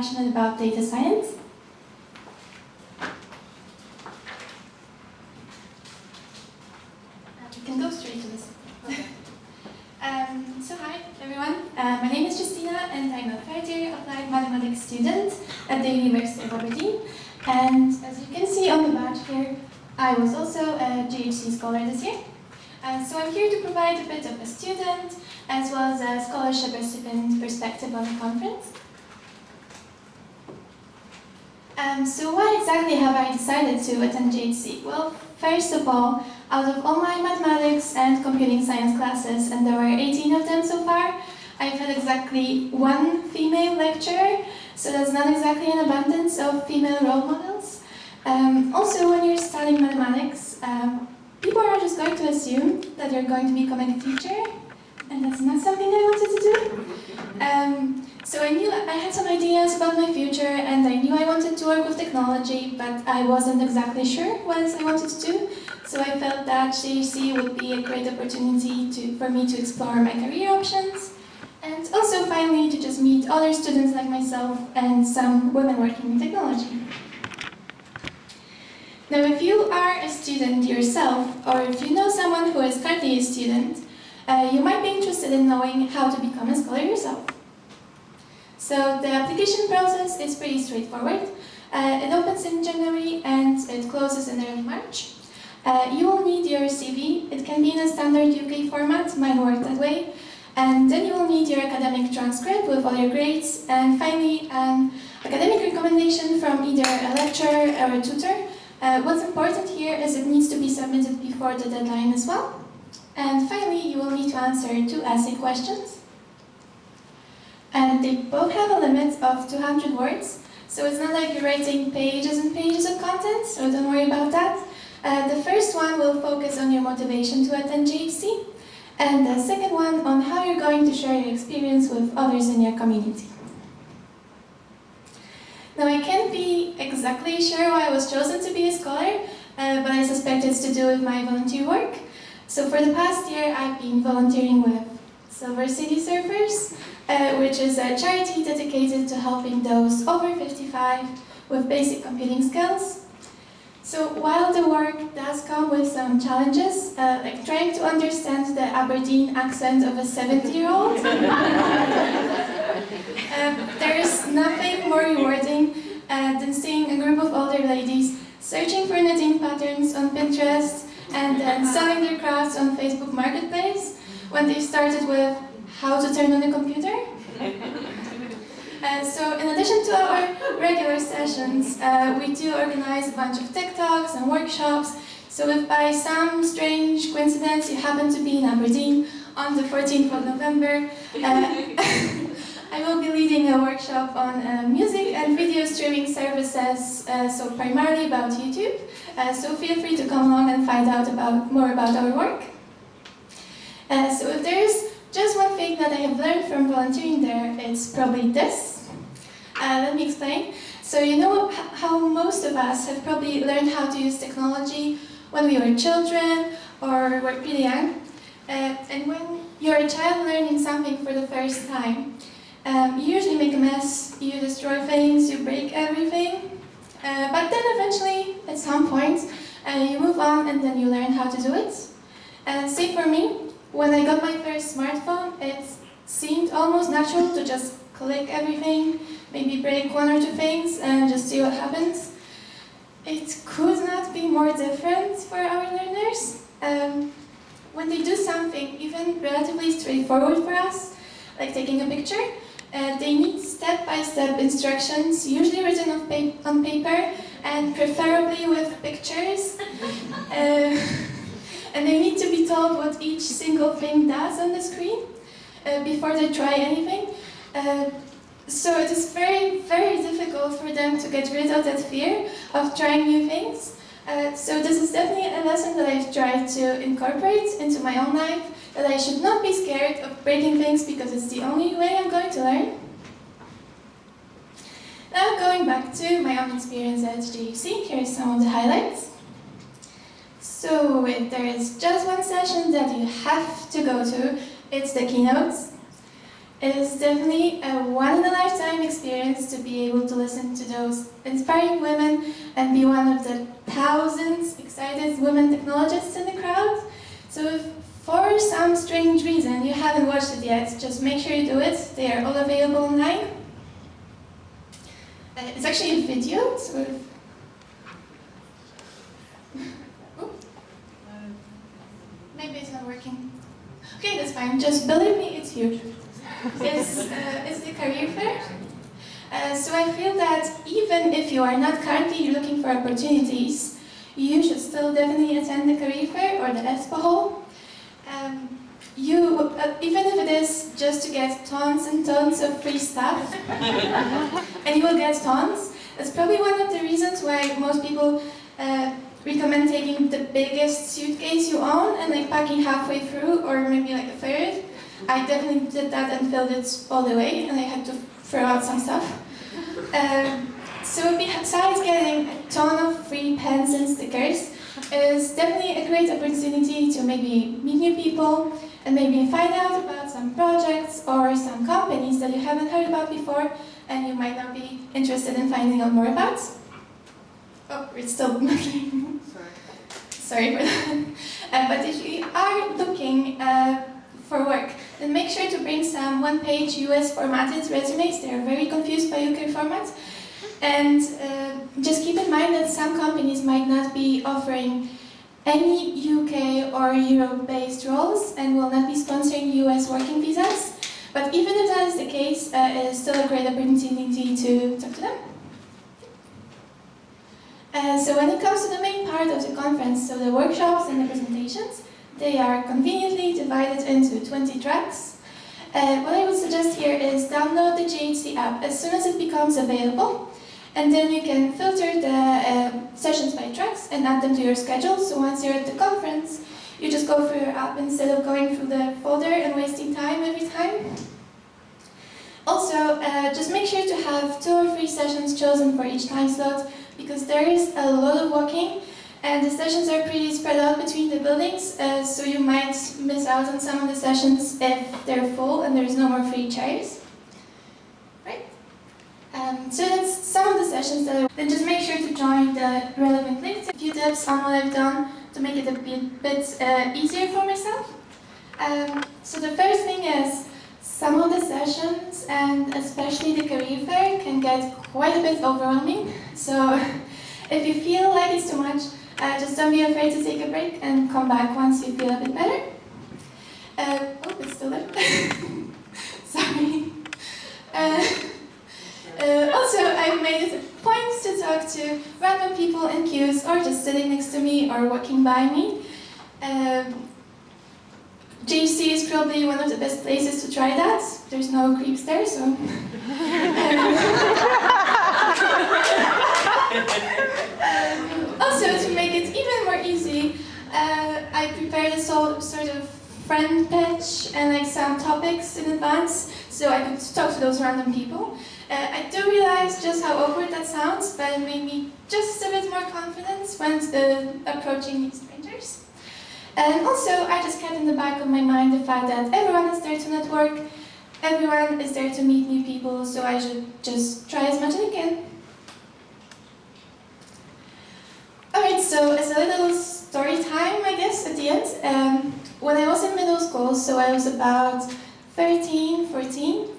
passionate about data science. We can go straight to this. Okay. So hi everyone, my name is Justyna and I'm a third-year applied mathematics student at the University of Aberdeen. And as you can see on the badge here, I was also a GHC scholar this year. So I'm here to provide a bit of a student as well as a scholarship recipient perspective on the conference. So why exactly have I decided to attend GHC? Well, first of all, out of all my mathematics and computing science classes, and there were 18 of them so far, I've had exactly one female lecturer, so that's not exactly an abundance of female role models. Also, when you're studying mathematics, people are just going to assume that you're going to becoming a teacher, and that's not something I wanted to do. So I knew I had some ideas about my future, and I knew I wanted to work with technology, but I wasn't exactly sure what else I wanted to do. So I felt that GHC would be a great opportunity for me to explore my career options, and also finally to just meet other students like myself and some women working in technology. Now, if you are a student yourself, or if you know someone who is currently a student, you might be interested in knowing how to become a scholar yourself. So the application process is pretty straightforward. It opens in January and it closes in early March. You will need your CV. It can be in a standard UK format, mine worked that way. And then you will need your academic transcript with all your grades, and finally an academic recommendation from either a lecturer or a tutor. What's important here is it needs to be submitted before the deadline as well. And finally, you will need to answer 2 essay questions. And they both have a limit of 200 words, so it's not like you're writing pages and pages of content, so don't worry about that. The first one will focus on your motivation to attend GHC, and the second one on how you're going to share your experience with others in your community. Now, I can't be exactly sure why I was chosen to be a scholar, but I suspect it's to do with my volunteer work. So for the past year, I've been volunteering with Silver City Surfers, which is a charity dedicated to helping those over 55 with basic computing skills. So while the work does come with some challenges, like trying to understand the Aberdeen accent of a 70-year-old, there's nothing more rewarding than seeing a group of older ladies searching for knitting patterns on Pinterest and then selling their crafts on Facebook Marketplace when they started with how to turn on a computer. So in addition to our regular sessions, we do organize a bunch of tech talks and workshops. So if by some strange coincidence you happen to be in Aberdeen on the 14th of November, I will be leading a workshop on music and video streaming services, so primarily about YouTube. So feel free to come along and find out more about our work. So if there's just one thing that I have learned from volunteering there, it's probably this. Let me explain. So you know how most of us have probably learned how to use technology when we were children or were pretty young. And when you're a child learning something for the first time, you usually make a mess, you destroy things, you break everything. But then eventually, at some point, you move on and then you learn how to do it. Same for me. When I got my first smartphone, it seemed almost natural to just click everything, maybe break 1 or 2 things, and just see what happens. It could not be more different for our learners. When they do something even relatively straightforward for us, like taking a picture, they need step-by-step instructions, usually written on paper, and preferably with pictures. And they need to be told what each single thing does on the screen before they try anything. So it is very, very difficult for them to get rid of that fear of trying new things. So this is definitely a lesson that I've tried to incorporate into my own life, that I should not be scared of breaking things because it's the only way I'm going to learn. Now going back to my own experience at GHC, here are some of the highlights. So if there is just one session that you have to go to, it's the keynotes. It is definitely a one-in-a-lifetime experience to be able to listen to those inspiring women and be one of the thousands excited women technologists in the crowd. So if for some strange reason you haven't watched it yet, just make sure you do it. They are all available online. It's actually a video, so if... Maybe it's not working. Okay, that's fine. Just believe me, it's huge. It's the career fair. So I feel that even if you are not currently looking for opportunities, you should still definitely attend the career fair or the expo hall. Even if it is just to get tons and tons of free stuff, and you will get tons, that's probably one of the reasons why most people recommend taking the biggest suitcase you own and like packing halfway through, or maybe like a third. I definitely did that and filled it all the way, and I had to throw out some stuff. So besides getting a ton of free pens and stickers, it's definitely a great opportunity to maybe meet new people and maybe find out about some projects or some companies that you haven't heard about before and you might not be interested in finding out more about. Oh, it's still nothing. Sorry for that. But if you are looking for work, then make sure to bring some one-page US formatted resumes. They are very confused by UK format. And just keep in mind that some companies might not be offering any UK or Europe-based roles and will not be sponsoring US working visas. But even if that is the case, it is still a great opportunity to talk to them. So when it comes to the main part of the conference, so the workshops and the presentations, they are conveniently divided into 20 tracks. What I would suggest here is download the GHC app as soon as it becomes available, and then you can filter the sessions by tracks and add them to your schedule. So once you're at the conference, you just go through your app instead of going through the folder and wasting time every time. Also, just make sure to have 2 or 3 sessions chosen for each time slot, because there is a lot of walking and the sessions are pretty spread out between the buildings, so you might miss out on some of the sessions if they're full and there's no more free chairs. Right? So that's some of the sessions that then just make sure to join the relevant links. A few tips on what I've done to make it a bit easier for myself. So the first thing is, some of the sessions, and especially the career fair, can get quite a bit overwhelming. So if you feel like it's too much, just don't be afraid to take a break and come back once you feel a bit better. Oh, it's still there. Sorry. Also, I've made it a point to talk to random people in queues or just sitting next to me or walking by me. GHC is probably one of the best places to try that. There's no creeps there, so... Also, to make it even more easy, I prepared a sort of friend pitch and like some topics in advance, so I could talk to those random people. I do realize just how awkward that sounds, but it made me just a bit more confident when approaching these strangers. And also, I just kept in the back of my mind the fact that everyone is there to network, everyone is there to meet new people, so I should just try as much as I can. Alright, so as a little story time, I guess, at the end. When I was in middle school, so I was about 13, 14,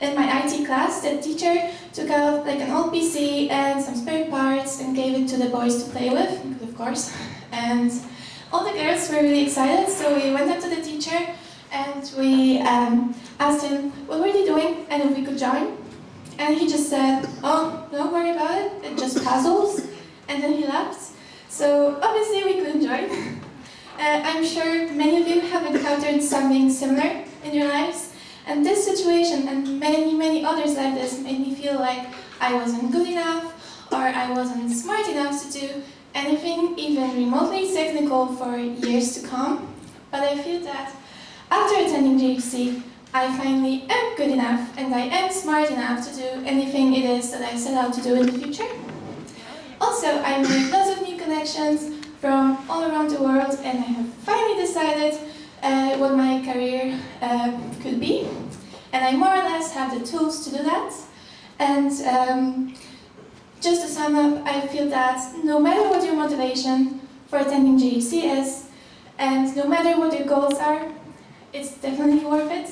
in my IT class, the teacher took out like an old PC and some spare parts and gave it to the boys to play with, of course. And all the girls were really excited, so we went up to the teacher and we asked him what were they doing and if we could join. And he just said, oh, don't worry about it, it's just puzzles. And then he left. So obviously we couldn't join. I'm sure many of you have encountered something similar in your lives. And this situation and many, many others like this made me feel like I wasn't good enough or I wasn't smart enough to do anything even remotely technical for years to come. But I feel that after attending GHC, I finally am good enough and I am smart enough to do anything it is that I set out to do in the future. Also, I made lots of new connections from all around the world and I have finally decided what my career could be. and I more or less have the tools to do that. And just to sum up, I feel that no matter what your motivation for attending GHC is, and no matter what your goals are, it's definitely worth it.